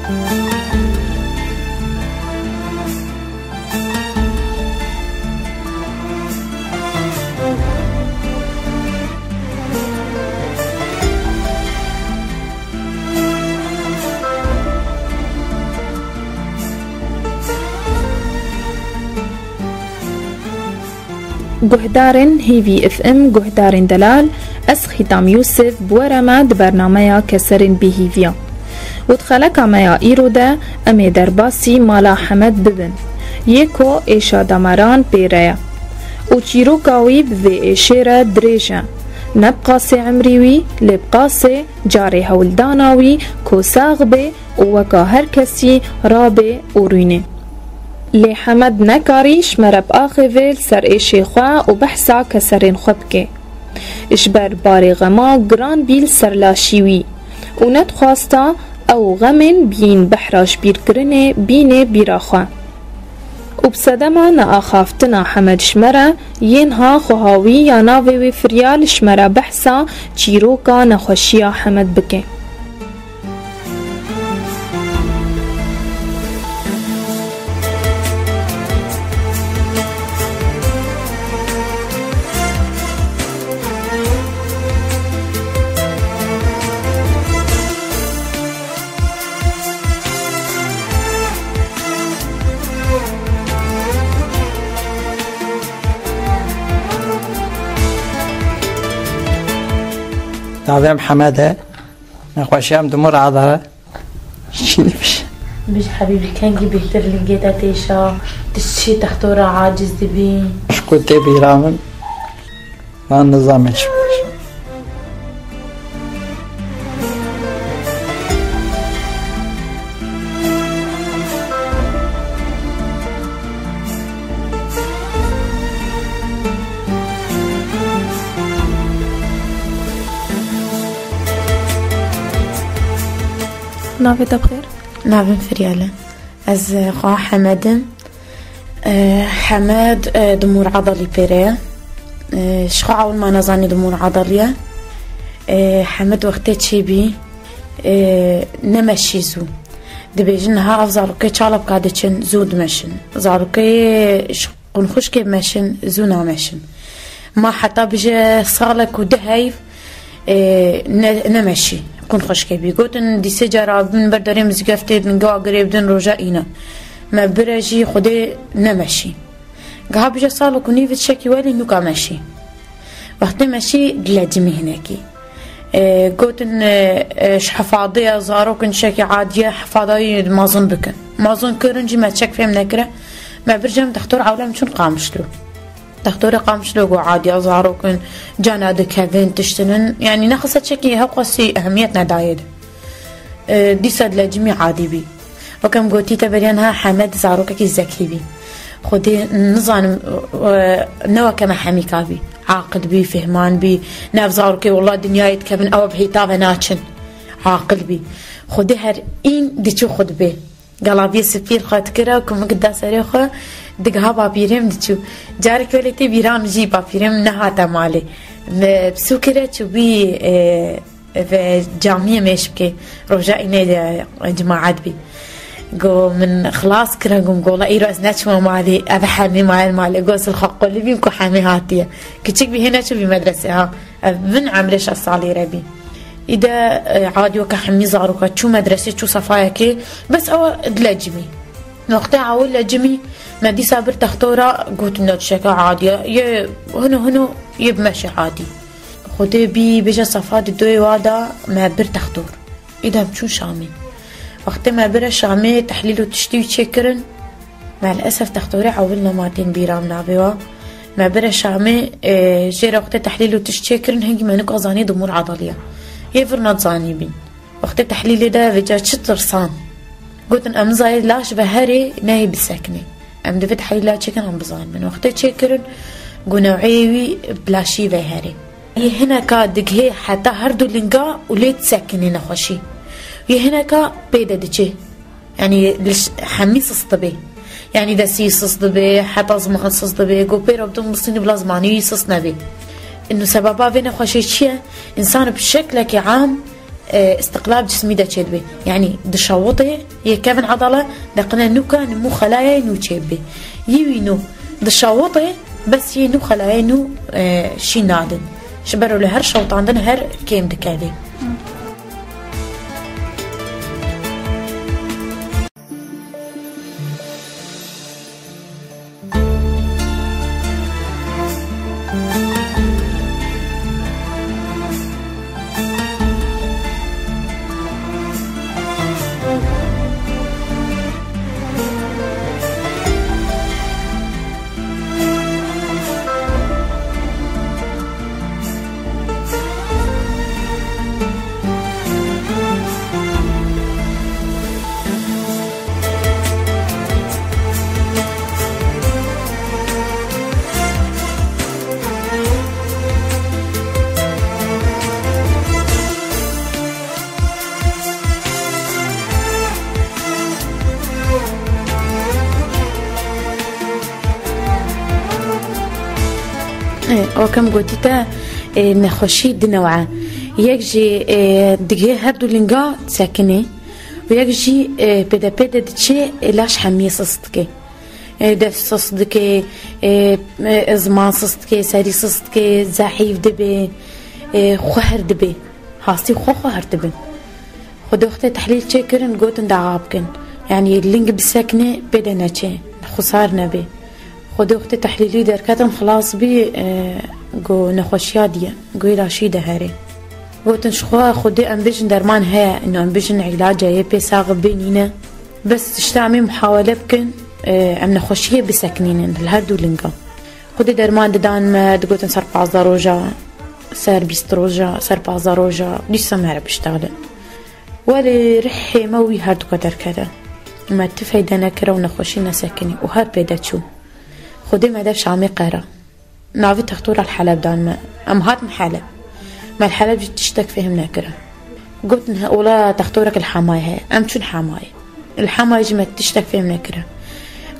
گهدارن هیوی اف ام گهدارن دلال از ختام یوسف بورمد برنامه کسرین به هیویا و تخلق مایا ایروده امی در باسی مالا حمد ببن یکو ایشا دمران پیره و چیرو کاوی به ایشیره دریجه نبقاس عمریوی لبقاس جاری هولداناوی کو ساغبه و وکا هر کسی رابه و روینه لی حمد نکاریش مرب آخویل سر ایشی خواه و بحثا کسرین خوبکه اشبر باری غما گران بیل سر لاشیوی و ندخواستا او غمین بین بحراش بیر کرنه بینه بیراخوا و بسدما ناخافتنا حمد شمره ینها خوهاوی یا ناوی فریال شمره بحثا چیروکا نخوشیا حمد بکه ناویم حماده نخوشیم دمور عضله شيلي مش حبيبي كان جي بيهتر لنجيتا تيشا تشي تحتورا عاجز دبي شكو تبي رامن ما النظام يشبه نافذة بخير؟ نعم فريالة از خواه حمد حمد دمور عضلي بيريا شخو عول ما نظاني دمور عضلية حمد وقتي تشيبي نمشي زو دبيجنها افزاروكي چالب قادتشن زو دمشن زاروكي شقون خوشكي بمشن زو نامشن ما حتى بيجي صالك ودهيف نمشي كون خوش كبي قلتن دي سجارة من برداري مزقفتي نقوى قريب دن رجاء إينا ما برجي خدي نمشي قها بجا صالو كوني في تشكي والي نوكا ماشي وقت ماشي دلاجمي هناكي قلتن حفاضية زارو كن شكي عادية حفاضية مازون بكن مازون كرنجي ما تشك فيهم نكرة ما برجم تختار عولم شون قامشلو تختار قامشلو عادي أزاروكن جانا دكافين تشتنن يعني نخصة شكي هقصي أهميتنا دايد دي صد لجميع عادي بي وكم قوتي تبرينها حمد زاروكك الزكي بي خدي نظام نوا كما حميكا بي عاقل بي فهمان بي ناف زاروكي والله دنيا يتكبن أو بهيتابة ناتشن عاقل بي خدي هر إين دي شو خد بي قلابي سفير خد كرا وكم قدا سريخو دقها بابيرم دچو جارك ولتي بيران جي بابيرم نهاتا مالي بسوكرة چو بي في جامعية مشبكي رجائنا جماعات بي قو من خلاص كرا قوم قولا ايرو از ناتشما مالي ابا حامي مالي قوس الخاق اللي بيمكو حامي هاتية كتشك بي هنا شو بمدرسة ها من عمرش الصالي ربي إذا عادي وكا حمي زاروكا شو مدرسة شو صفايكي بس أو دلجمي وقتها عول لجمي ما دي صابر تختورا قلت انه تشكا عادية هنو يبمشي عادي خدي بي بيجا صفات الدوي وادا ما بر تختور اذا بشو شامي وقت ما بر شامي تحليل تشتي وتشكرن مع الاسف تختوري عولنا ماتين بيرام نابيوا ما بر شامي جيرا وقت تحليل وتشكرن هنجي ما نكو زاني ضمور عضلية يفرنا زاني بين وقت تحليل ده بيجا شطر صان قلت ان امزاي لاش بهاري ناي بسكني ام دفت حيلا تشكن ام بزان من وقت تشكرن قنوعيوي بلاشي بهاري هنا كا دقهي حتى هردو لنقا وليت سكني نخوشي هنا كا بيدا دجي يعني حمي صصدبي يعني دا سي صصدبي حتى زمان صصدبي قو بيرو بدون مصيني بلا زماني صصنبي انه سببا فينا خوشي تشيه انسان بشكلك عام استقلاب جسمي دا تشيد بي يعني دشوطي يكفن عضلة دقنا نوكا نمو خلايا نو تشيد بي يوينو دشوطي بس ينو خلايا نو شي نادن شبرو لهر شوط عندنا هر كيم دكالي او كم قلتي تا نخشي دنوعه يكجي دقيه هردو لنقا ساكنه ويكجي بدا دتشي لاش حمي صصدكي دف صصدكي ازمان صصدكي ساري صصدكي زحيف دبي خوهر دبي هاستي خوهر دبي خدو اختي تحليل تشكرن قوتن دعابكن يعني اللينك بالساكنه بدا نتشي خسار نبي خدو اختي تحليلي دركاتن خلاص بي قو نخوشيا ديا قو لاشي دهاري قوتن شخوا خدي امبيجن درمان هيا انو امبيجن علاجة يبي ساغب بينينا بس تشتعمي محاولة بكن ام نخوشيا بساكنين الهردو لنقا خدي درمان ددان ما دقوتن سر 15 روجا سر 20 روجا سر 15 روجا لسه ما عرف اشتغل ولي رحي موي هردو قدر كذا ما تفايدنا كرا ونخوشينا ساكني وهر بيدا تشو خدي ما دافش عمي قارة نافي تختور الحلب دان ما ام هات من حلب ما الحلب جي تشتك فيهم ناكرة قلت انها اولا تختورك الحماية هاي ام شو الحماية الحماية جي ما تشتك فيهم ناكرة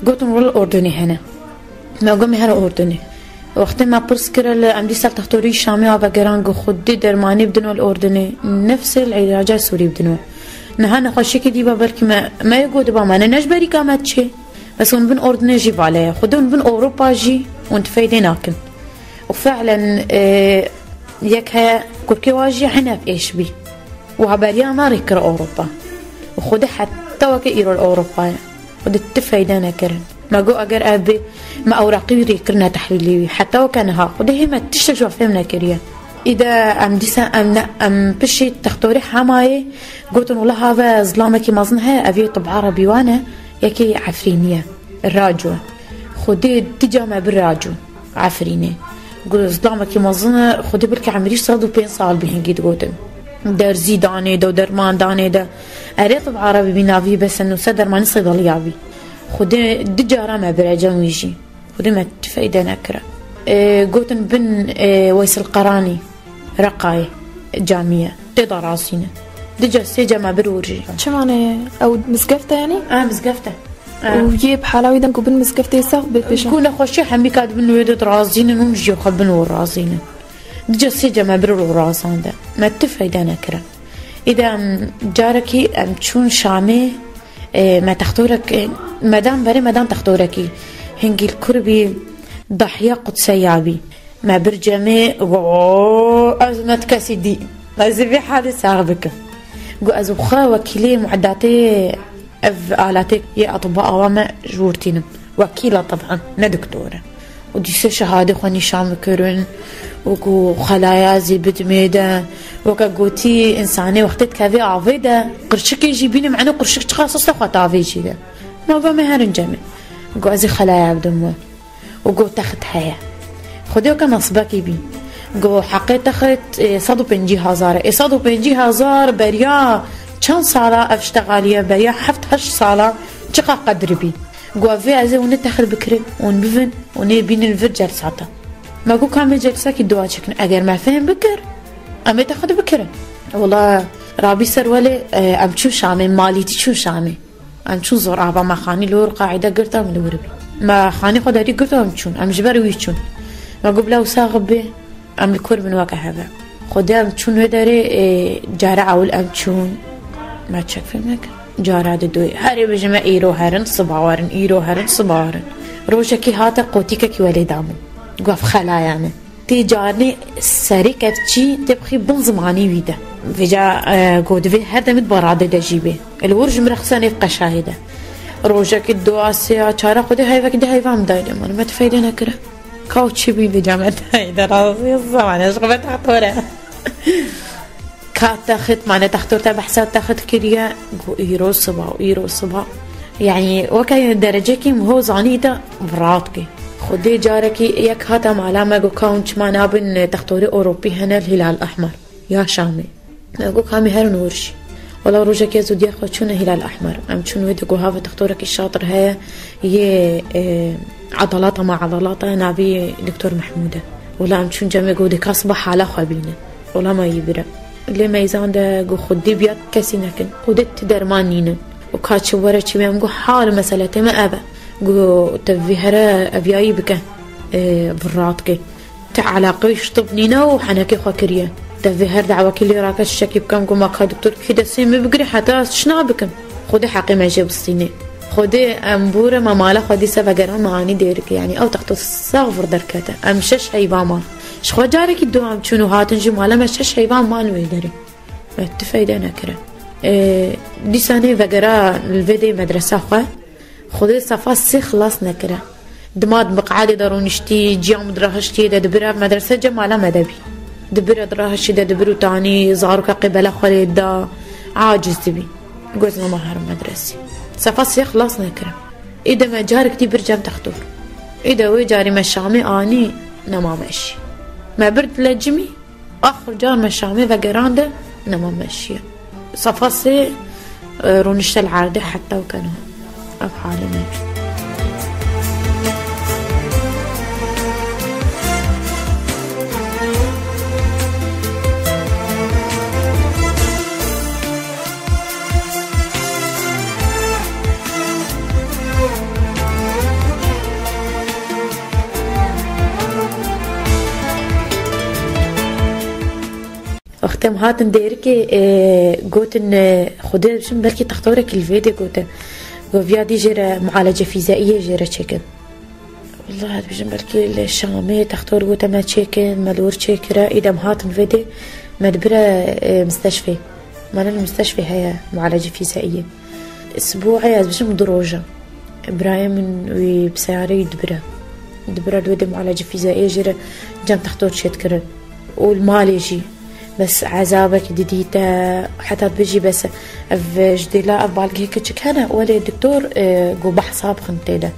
قلت انه الاردني هنا ما قومي هنا اردني وقت ما برسكرة ام دي سال تختوري شامي وابقران خدي درماني بدنو الاردني نفس العلاجة السوري بدنو نهانا خوشيكي دي بابركي ما يقود باما انا نجبري كامات شي بس ونبن أردن جيب عليها خدوا ونبن أوروبا جي ونتفايديناكن وفعلا يكها كركي واجي حنا في إيش بي وعباليا ما ريكر أوروبا وخدي حتى وكيرو الأوروبا خدي تفايدانا كرن ما جو أجر أبي ما أوراقي ريكرنا تحليلي حتى وكانها خدي هي ما تشتجوا فهمنا كريا إذا أم ديسا أم بشي تختوري حماية قلت والله هذا ظلامك مظنها أبي طب عربي وأنا يكي عفرينية الراجو خدي تجامع بالراجو عفريني قول ظلامك مظنها خدي بالك عمريش صادو بين صال بهن قيد قوتن درزي داني دا ودرمان داني دا أري طب عربي بنافي بس إنه صدر ما نصيد يابي خدي دجارة ما برجان ويجي خدي ما تفايدة نكرة قوتن بن ويس القراني رقاي جامية تقدر راسينا دجا سيجا ما برورجي شو معنى او مسقفته يعني مسقفته ويجيب حلاوي دنكو بن مسقفته يساق بفيش كنا خوشي حمي كاد بنو يدد رازين ونجي خبنو رازين دجا سيجا ما برو راسان ده ما تفايدة نكرة إذا جاركي أم تشون شامي ما تختورك مدام تختوركي هنجي الكربي ضحية قدسية بي ما برجمي أزمة كاسدي لازم في حالة ساغبك قو أزوخا وكيلي معداتي آلاتي يا أطباء وما جورتين وكيلة طبعا ندكتورة ودي شهادة خواني شام كرن وكو خلايا زي بدميدة وكا قوتي إنساني وقتت كافي عافيدة قرشك يجيبيني معنا قرشك تخصص لخوات عافيجي ده ما بما هرنجمي قو أزي خلايا بدموه وقو تاخد حياة خديو كان أصباكي بي قو حقي تاخد 150,000 150,000 بريا چند سالة افشتغالية بريا 7-8 سالة چقا قدر بي قو في ازي ونتاخد بكري ونبفن ونبين الفر جلساتا ما قو كامل جلسا كي دوا چكن اگر ما فهم بكر اما تاخد بكري والله رابي سرولي ام چون شامي ماليتي چون شامي ام چون زور ابا ما خاني لور قاعدة قرطة من لوربي ما خاني قدري قرطة ام چون ام جبر ويچون ما قبلا وساغب بي ام الكور من واقع هذا خودم چون وداره جاره اول ام چون ما تشك فيلمك جاره دوی هری بجمع ایرو هرن صباورن ایرو هرن صباورن روشکی هاتا قوتیکا کی ولی دامن قف خلايا من تي جارني سري كفتشي تبخي بنزماني ويدا فيجا قود في هذا متبرادة دجيبه الورج مرخصاني في قشاهده روجك الدواسي شارع قد هاي فكده هاي فهم دايدا ما تفيدنا كره كاوتشي بي بجامعة هايدا راسي الزمان اشغبت تحطورها كات تاخد معنا تحطور تبع حساب تاخد كريا ايرو صبا وايرو صبا يعني وكاين درجة كيم هو زانيدا براتكي خدي جاركي يك هاتا معلامة جو كاونش ما نابن تحطوري اوروبي هنا الهلال الاحمر يا شامي جو كامي هرن ورشي ولا روجك يا زوديا خوتشون الهلال الأحمر أم تشون ويدقوا هذا تختارك الشاطر هي عضلاتها مع عضلاتها نبي دكتور محمودة ولا أم تشون جمع جودي كصبح على خبينة ولا ما يبرأ اللي ما يزان ده جو خدي بيات كسينكن خدت درمانين وكاتش ورا شيء أم جو حال مسألة ما أبى جو تفهرة أبياي بك براتك تعلاقيش طبنينا وحناكي خاكريا تفهر دعوة كلي راكش الشكي بكم كما قال دكتور كده سيم بقري حتى شنا بكم خدي حقي ما جاب الصيني خدي أمبورة ما ماله خدي سفجران معاني ديرك يعني أو تحت الصغر دركته أمشش حيوان ما شخو جارك الدوام شنو هاتنجي ماله مشش حيوان ما نويدري ما تفيدة نكره دي سنة فجرا الفيديو مدرسة خدي صفاصي خلاص نكره دماد مقعد درونشتي جيام درهشتي دبرة مدرسة جمالة مدبي دبرة دراها شدة دبرو تاني زارك قبل خالد دا عاجز تبي جوزنا مهر مدرسي صفاصي خلاص نكره إذا ما جارك تي برجم تختور إذا وي جاري مشامي آني نما ماشي ما برد لجمي آخر جار مشامي وقرانده نما ماشي صفاصي رونشت العادة حتى وكانوا أفعالنا وقتها هاتن ديركي قوتن خدي بشم بركي تختارك الفيديو قوتن وفيا دي جرى معالجة فيزيائية جرى تشيكن والله هاد بشم بركي الشامي تختار قوتن ما تشيكن مالور تشيكرا إذا هاتن فيديو مدبرة مستشفى مانا المستشفى هي معالجة فيزيائية أسبوعي هاد بشم دروجة إبراهيم وبسياري دبرة الودي معالجة فيزيائية جرى جام تختار تشيكرا والمال يجي بس عذابك ديديتا حتى بيجي بس في جديلا أبالك هيك كان ولا الدكتور جو بحصاب خنتيدا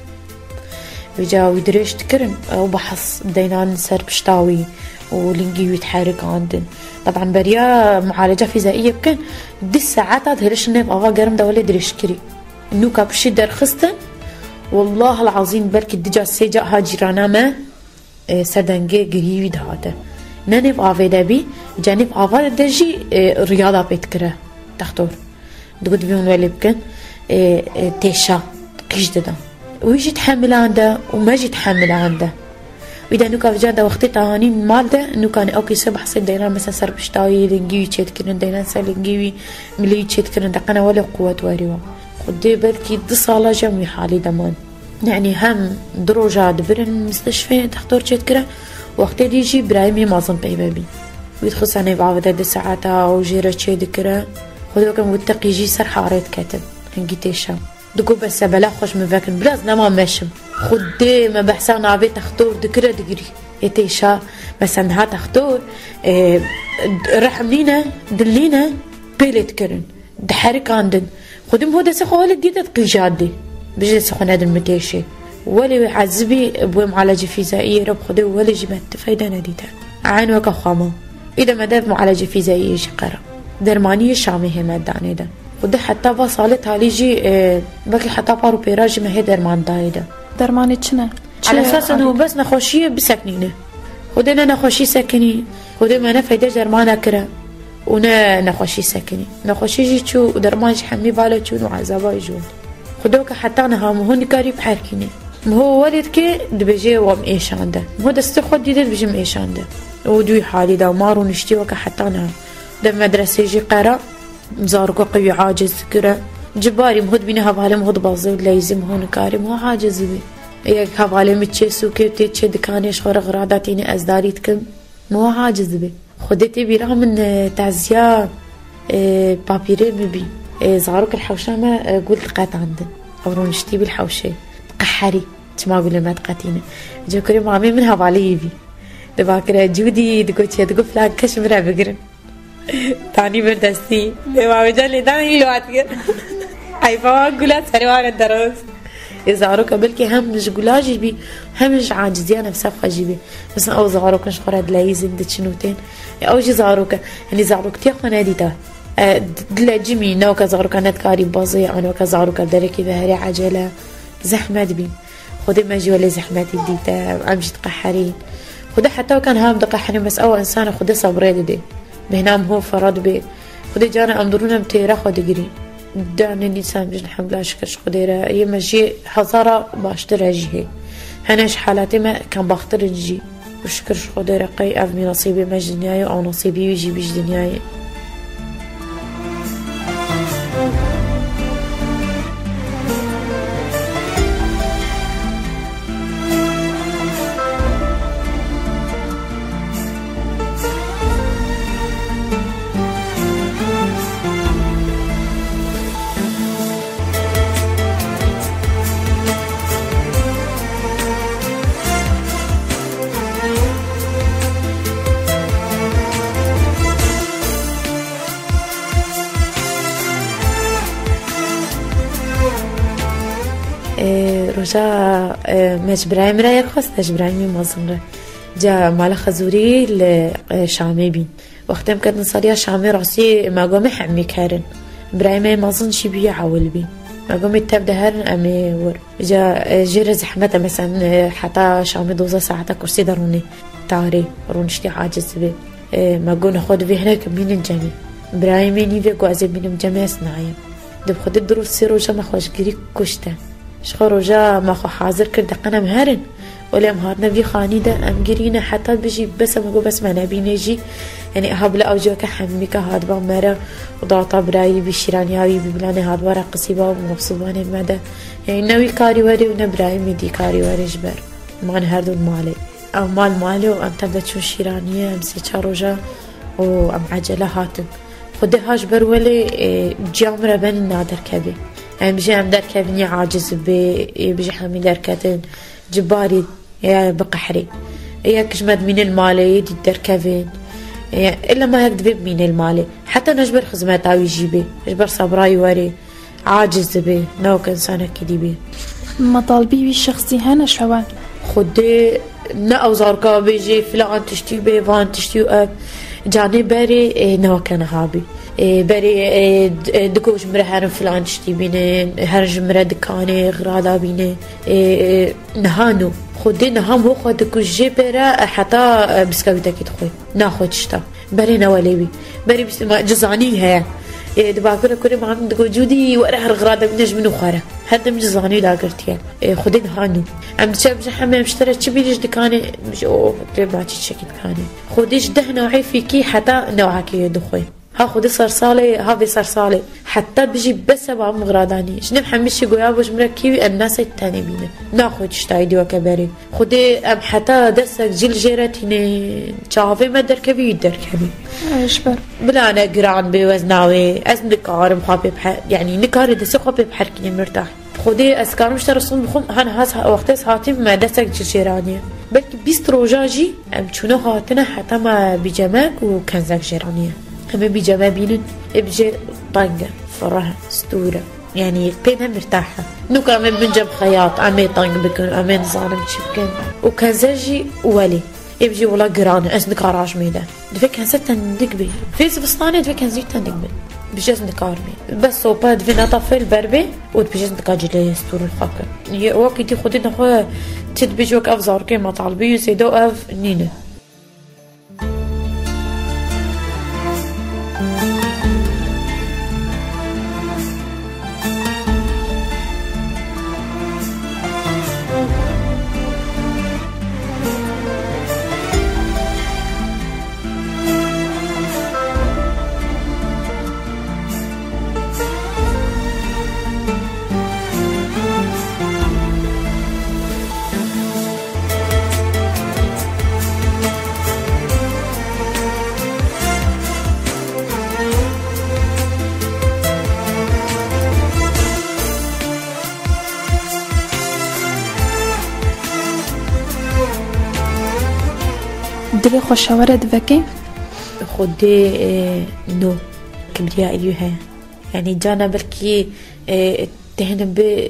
بيجا ويدريش تكرن أو بحص دينا نسر بشتاوي ولينجي يتحرك عندن طبعا بريا معالجة فيزيائية بكن دي الساعات هرش نيب أغا قرم دا ولا دريش كري إنو كابشي در خستن والله العظيم برك الدجا سيجا ها جيرانا ما سردنجي قريبي دهاته ننف آفاده بي جانب آفاده دجي رياضة بيتكره تختور دقود بيون ولي بكن تيشا قيش دادا ويجي تحمل عنده وما جي تحمل عنده وإذا نوكا في جانده وقتي طهانين مالده نوكاني أوكي سبح صيد دينا مثلا سر بشتاوي لنجيوي تشيت كرن دينا سر لنجيوي مليوي تشيت كرن دقنا ولا قوة واريوا خدي بلكي دي صالة جمعي حالي دمان يعني هم دروجة دبرن مستشفى تختور تشيت كره وقت يجي برايمي مازن بيبابي ويدخل سنة بعوضة دي ساعتها وجيرة شي دكرة خدو كم واتق يجي سر حاريت كاتب هنجي تيشا دكو بس بلا خوش مفاكن بلاز نما ماشم خدي ما بحسان عبي تختور دكرة دقري يتيشا بس انها تختور رحملينا دلينا بيلت كرن دحرك عندن خدم هو دسخو ولا ديدة قيجادي بجي سخو نادن المتيشي ولا عزبي بمعالجة فيزيائية رب خدي ولا جبت فايدة نديتها عين وكخامة إذا ما داب معالجة فيزيائية شقرة درمانية شامي هي مادة عنيدا وده حتى بصالت هاليجي باقي حتى بارو بيراج ما هي درمان دايدا درماني شنا على أساس إنه بس نخوشية بسكنينه خدينا نخوشي سكني خدي ما نفيدة درمانة كرا ونا نخوشي سكني نخوشي جي شو درمان حمي بالا شو وعذابا يجون خدوك حتى أنا هم هون قريب حركيني هو ولد كي دبجي وام إيش عنده هو دست خود ديدت بجم إيش عنده ودوي حالي دا مارو نشتي وكا حتى أنا دا مدرسة جي قرا زاركو قوي عاجز كرا جباري مهد بينا هبالي مهد بازي وليزم هون كاري مو عاجز بي يك هبالي متشي سوكي تيتشي دكانيش خور غراداتيني أزداريتكم مو عاجز بي خدتي بيرا من تعزية بابيري مبي زارك الحوشة ما قلت قات عندن أو نشتي بالحوشة قحري ما أقول ما تقاتينه جو كريم مامي من هبالي يبي دباكرة جودي دقوتشي دقو فلان كشمرة بقرن تاني بردستي مامي جالي داني لواتك أي فوا قولات سروان الدروس زاروك بلكي هم مش قولاجي بي هم مش عاجزية نفسها بخجيبي بس أو زاروك نش خورد لايزن دتشنوتين أو جي زاروك يعني زاروك تيخو ناديته دل جمي نوكا زاروك نتكاري بازي أنا وكا زاروك دركي ظهري عجلة زحمة بي خدي ما جي ولا زحمتي بديتا عم جي تقحرين خدي حتى وكان هام دقحرين بس أول إنسان خدي صبري دي بهنام هو فراد بي خدي جانا أمدرونا متيرا خدي قري دعني الإنسان بجن الحمد لله شكرش قديرة يمجي حضارة باشتر جيه هناش حالاتي ما كان بختار جي وشكرش قديرة قي أفمي نصيبي مج دنياي أو نصيبي يجي بيج دنياي رجا مش برايم رايك خاصة برايمي مازن جا مال خزوري لشامي بين وقتها كانت نصاريا شامي راسي ما قومي حمي كارن برايمي مازن شي بي عول بين ما قومي تبدا هرن امي ور جا جير زحمة مثلا حتى شامي دوزة ساعة كرسي دروني تاري رونشتي عاجز بي ما قونا خود في هناك من الجميع برايمي نيفي قوازي من الجميع صناعية دب خد الدروس سيرو جا ما خوش قريك كشتا شخرو جا ما خو حاضر كرد قنا مهرن ولا مهارنا في خاني ده ام قرينا حتى بيجي بس ما بس ما نبي نجي يعني هبلا او جوك حميك هاد با مرة وضاطا براي بشيراني هاوي ببلاني هاد ورا قصيبة ومبسوباني بمدى يعني نوي كاري وري ونبراي ميدي كاري وري جبر ما نهردو المالي او مالي وام تبدا تشو شيرانية ام سيشارو جا وام عجلة هاتن خده هاش برولي جامرة بين النادر كبي يعني بيجي عم دركبني عاجز بيجي حامي دركتن جباري يا بقحري يا كجمد من المالي يدي دركبين إلا ما هيك دبيب من المالي حتى نجبر خزمات أو يجيبي نجبر صبراي وري عاجز بي نوك إنسانة كدي بي مطالبي بالشخصي هنا شوان خدي نا أوزاركا بيجي فلان تشتي بي فان تشتي أب جاني بري نوك أنا هابي بري دكوش مرة هرم فلان تشتي بينه هرج مرة دكانه غرادا بينه نهانو خدي نهام هو خد دكوش جي برا حتى بسكويتك تخوي ناخد شتا بري نواليبي بري بس جزاني هي دباكرة كوري ما عم دكو جودي وقرا هالغرادا بينج منو خارة هذا مش جزاني لا قرتيان خدي نهانو عم تشاف حمام اشترى تشبيلش دكانه مش اوه تبع تشكي دكانه خديش ده نوعي فيكي حتى نوعك يدخوي ها خدي صرصالي هذي صرصالي حتى بيجي بس ابغى مغراداني شنو محمشي قيابوش مركبي الناس التاني بينا ناخد شتايدي وكبري خدي ام حتى دسك جيل جيرتيني شافي ما دركبي يدركبي اشبر بلا انا قران بوزناوي از نكار مخابي يعني نكار دسك خابي بحركني مرتاح خدي اسكار مش ترسم بخم هن هاس وقتس هاتي ما دسك جيل جيرانيه بلكي بيست روجاجي ام شنو هاتنا حتى ما بجماك وكنزك جيرانيه هم بيجابا بينن بيجي طنقة فرها ستورة يعني بينها مرتاحة نوك عمين بنجب خياط عمين طنق بكن عمين ظالم شبكن وكنزاجي ولي يبجي ولا قرانة اسنك عراش ميدا دفك هنستا ندقبي فيز بسطاني دفك هنزيتا ندقبي بجاز نكارمي بس وبا دفنا طفل بربي وبجاز نكاجلي ستور الخاكر وقتي خدي نخوة تدبجوك افزار كيما طالبي يزيدو اف نينه دبي خوشاورة دبكي خودي نو كبرياء إليها يعني جانا بركي تهنا ب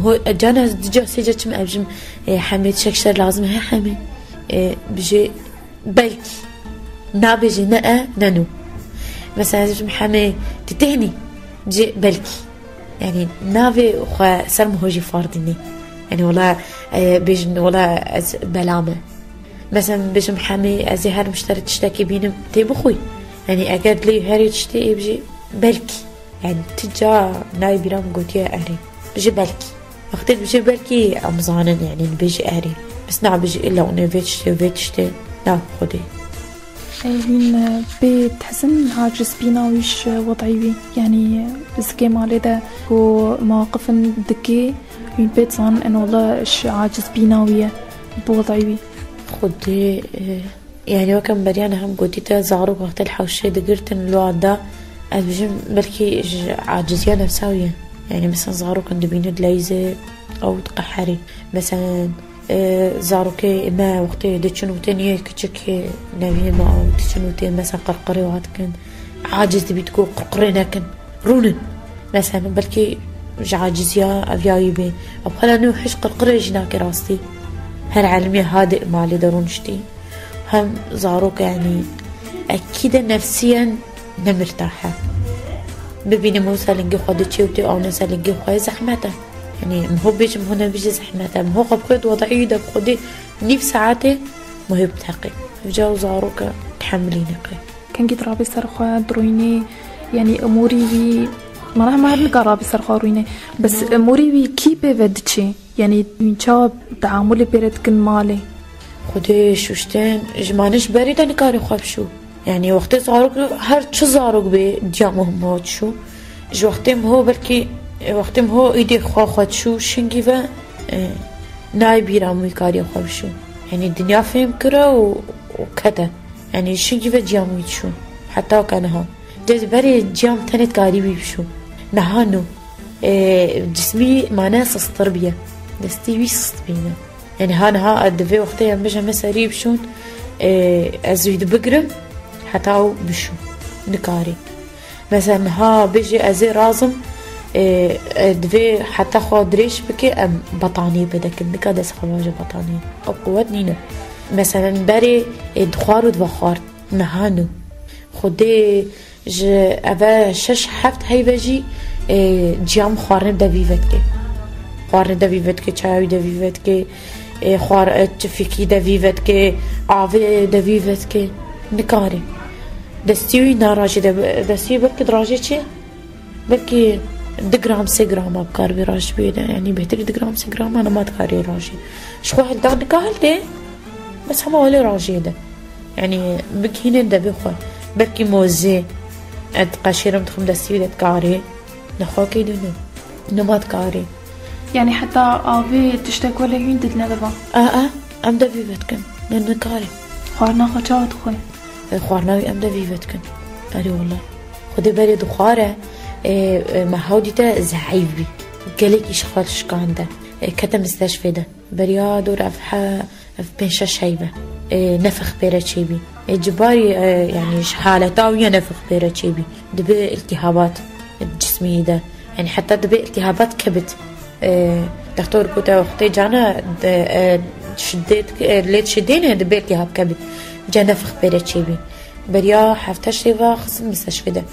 هو جانا دجا سجى كم أبجم حميد شكشر لازم هي حمي بيجي بلكي نابجي نأ ننو مثلا أبجم حمي تتهني بيجي بلكي يعني نافي وخا سلم هوجي فاردني يعني ولا بيجن ولا از بلامه مثلا بيجم حمي ازي هر مشتري تشتكي بينم تيب اخوي يعني اقعد لي هاري تشتكي بيجي بلكي يعني تجا ناي بيرام قوتيا اري بيجي بلكي وقت بيجي بلكي امزانن يعني بيجي اري بس نا بيجي الا وانا فيتشتي لا خدي هين بتحسن عاجز بينا ويش وضعي يعني بزكي مالي ده ومواقف دكي هين بيتصان انه والله اش عاجز بينا ويا بوضعي خدي يعني وكم بريانا هم قلتي زارو وقت الحوشي دقرتن الوعد ده أبجم بلكي عاجزية نفساوية يعني مثلا زارو كان دبينو دلايزة أو تقحري مثلا زارو كي ما وقتي دتشنو تانية كتشكي نبيه ما أو دتشنو تانية مثلا قرقري وهاد كان عاجز تبي تكون قرقري لكن رونن مثلا بلكي عاجزية أبياي بي أبغى لأنه حش قرقري جناكي راستي هالعلمية هادئ مالي درونشتي هم زاروك يعني أكيد نفسيا نمرتاحة ببيني موسى لنجي خدتشي وبتي أو نسى لنجي خواي زحمته يعني مهو بيجي مهو بيجي زحمته مهو قبقيد وضعي ده بخدي نيف ساعاتي مهو بتحقي فجاو زاروك تحمليني قي كان جيت رابي سرخوا درويني يعني أموري بي ما هرنقا رابي سرخوا رويني بس أموري بي كي بيفدتشي يعني من شاب تعاملي بيرتكن مالي خدي شوشتين جمانش بريدة نكاري خواب شو يعني وقتی زاروك هر چه زاروك بي ديامهم هاد شو جو وقتیم هو بلكي وقتیم هو ايدي خواهد شو شنگي و ناي بيراموي كاري خواب شو يعني الدنيا فهم كرا وكذا يعني شنگي و دياموي شو حتى وكانها جاز بري ديام تنت كاري بيشو نهانو جسمي معناه سستر بيه دستي ويسست بينا يعني هانها ادفي وقتي هم بجا مساري بشون ازويد بقرم حتى بشو نكاري مثلا ها بيجي ازي رازم دفي حتى خو دريش بكي ام بطاني بدك نكا دس خواجه بطاني او قوات نينا مثلا بري دخار ودبخار نهانو خودي ج ابا شش حفت هاي بجي جام خوارن دفيفتكي خوارن دفيفتكي چاوي دفيفتكي خوار تفكي دفيفتكي عافي دفيفتكي نكاري دستيوي ناراجي دستيوي بلكي دراجي چي بلكي 2 جرام 3 جرام ابكار براج بيدا يعني بهتري 2 جرام 3 جرام انا ما تكاري راجي شخو هل دار نكاهل دي بس هما ولي راجي ده يعني بكي هنا ده بيخوى بلكي موزي اد قاشيرم تخم دستيوي ده تكاري نخوكي دونو انو ما تكاري يعني حتى آبي تشتك ولا يوين دلنا دبا ام ده بيفتكن لأنه كاري خوارنا خجاوت خوي خوارناوي ام ده بيفتكن اري والله خدي بالي دخاره ما هوديته زعيف بي قالك يشغل شكان ده كتا مستشفى ده بريا دور افحا في بنشا شايبه نفخ بيرا تشيبي جباري يعني حالتاوية نفخ تشيبي دبي التهابات الجسمية ده يعني حتى دبي التهابات كبد دكتور قلت وقتي جانا شديت ليت شدينا دبي التهاب كبد جا نفخ بيرا تشيبي بريا حفتش ريفا خص المستشفى ده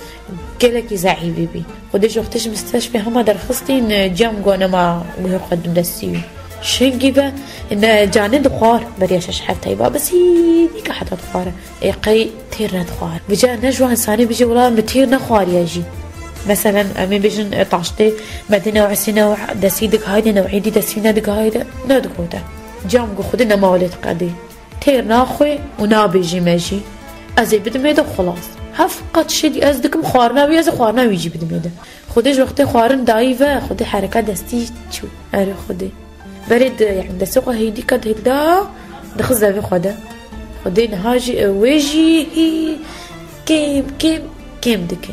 قالك يزعي بيبي خديش وقتش مستشفى هما درخصتين جام قونا ما ويقدم دستيوي شنجيبه إن جاني دخار بريا شش حفتي بس يديك حتى دخاره قي تير دخار بجا نجوا إنساني بيجي ولا متير نخار يجي مثلا أمي بيجن طاشتي بعدين وعسينا دسيدك هايدي نوعيدي دسينا دك هايدا ندقوته جام قو خدنا ما ولد قدي تير ناخوي ونابيجي ماشي أزي بدميده خلاص هفقط شدي أزدك مخارنا ويا خوارنا ويجي بدميده خديش وقتي خوارن دايفة خدي حركة دستي شو أري خدي برد يعني دسوقه هيدي كده هيدا دخزة في خدا خدي نهاجي ويجي كيم دكي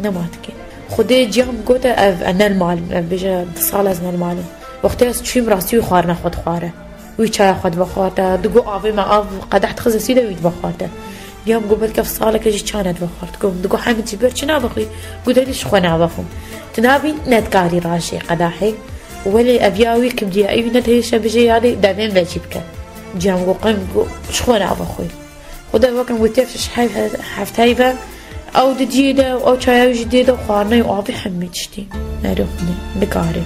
نماتكي خدي جام قوته أنا المعلم بيجا صالة زنا المعلم وقتها شوي مراسي وخارنا خد خواره وی چای خود بخورده دگو آوی ما آو قدح تخزه سیده وید بخورده بیام گو بد کف ساله که جی چاند بخورد گو دگو همه جی بر چه نبخوی گو دلیش خو نبخوم تنابي ندكاري راشي قداحي ولي أبياوي كبدي أيوي نتهيش بجي يعني دامين بجيبك جام قو قم قو شخون أبخوي وده وكان وتفش حفت هايبة أو جديدة أو شاي جديدة وخارني وأبي حميتشتي نروحني نكاري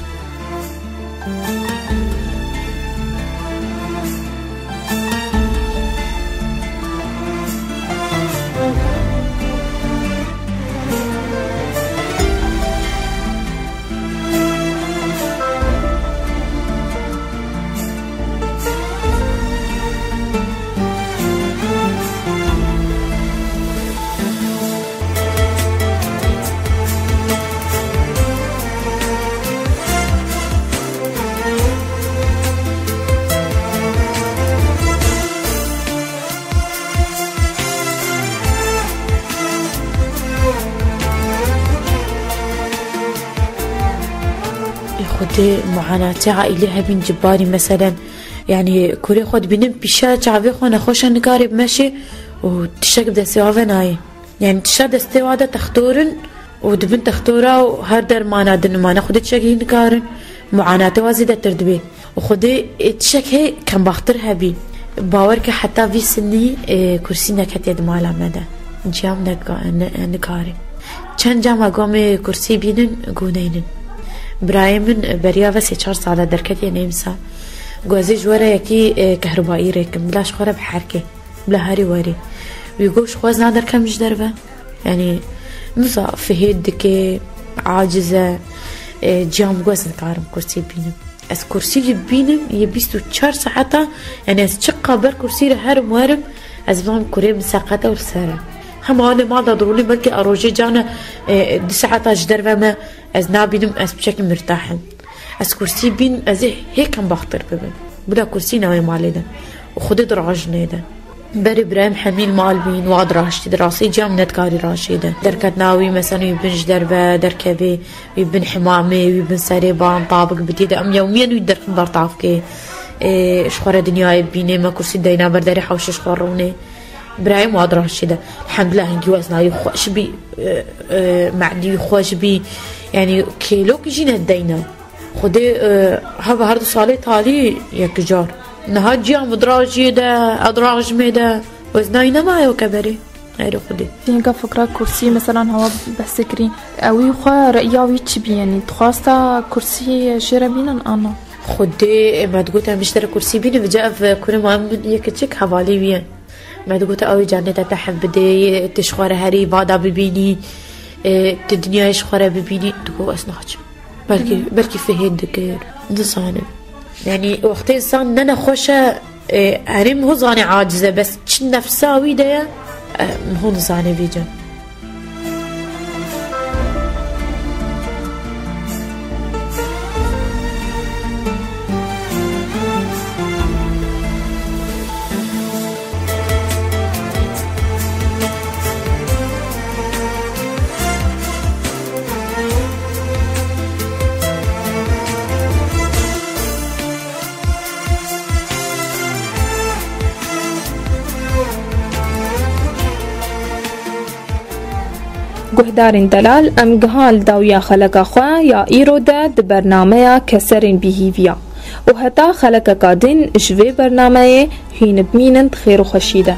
خود معاناة عائلة بين جباري مثلا يعني كوري خود بينم بيشا شعبي خو خوش نقارب ماشي وتشك بدا سوافناي يعني تشك بدا سوادا تختورن ودبن تختورا وهر در مانا دن مانا خود تشكي نقارن معاناة وازيدة تردبي وخود تشك هي كان باختر هبي باورك حتى في سني كرسي نكت يد مالا مدى جام نقارن چند جام قومي كرسي بينن قونينن براي من بريا بس 4 ساعة دركتي نيمسا جوازي جوارا يكي كهربائي ريكم بلاش خورا بحركة بلا هاري واري ويقولش خواز نادر كمش دربة يعني نصا في هيدك عاجزة جام جواز نكارم كرسي بينم اس كرسي بينم يبيستو 4 ساعة يعني اس شقة بر كرسي هرم وارم از بام كوري مساقته والسارة هم أنا ما ضروري بلكي أروجي جانا 9 دربة ما از نابينم از بشكل مرتاحم از كرسي بين از هيك كان بخطر ببن بدا كرسي ناوي مالي ده وخدي دراج نيدا بري برايم حميل مال بين واد راشتي دراسي جام ندكاري راشي ده دركت ناوي مثلا يبنج دربة دركبي ويبن حمامي ويبن سريبان طابق بديده أم يوميا ويدرك برطافكي شخورة دنياي بيني ما كرسي دينا برداري حوش شخوروني برايم وادرا هالشي الحمد لله هنجي وزنا يخوش بي معدي يخوش بي يعني كيلو كيجينا الدينا خدي هذا هردو صالي تالي يكجار نهاد جيام دراجي ده أدراج ميدا وزناينا ما يو كبري غير خدي تيجا فكرة كرسي مثلا هوا بسكري أوي خا رأياوي تشبي يعني تخاصة كرسي شربينا أنا خدي ما تقولها مشتري كرسي بيني بجاء في كل ما من يكتشك حوالي بيان ما تقولت أوي جاني تحب بدي تشخور هري بعدا ببيني الدنيا يشخور ببيني تقول أسناج بلكي في هيدك نصاني يعني وقت إنسان ننا خوشة هريم هو زاني عاجزة بس تشن نفساوي ده هو نصاني بيجا گهدارین دلال ام گهال داویا خلق خوا یا ایروده د برنامه کسرین بیهیویا و حتی خلق کادین جوی برنامه هین بمینند خیر و خشیده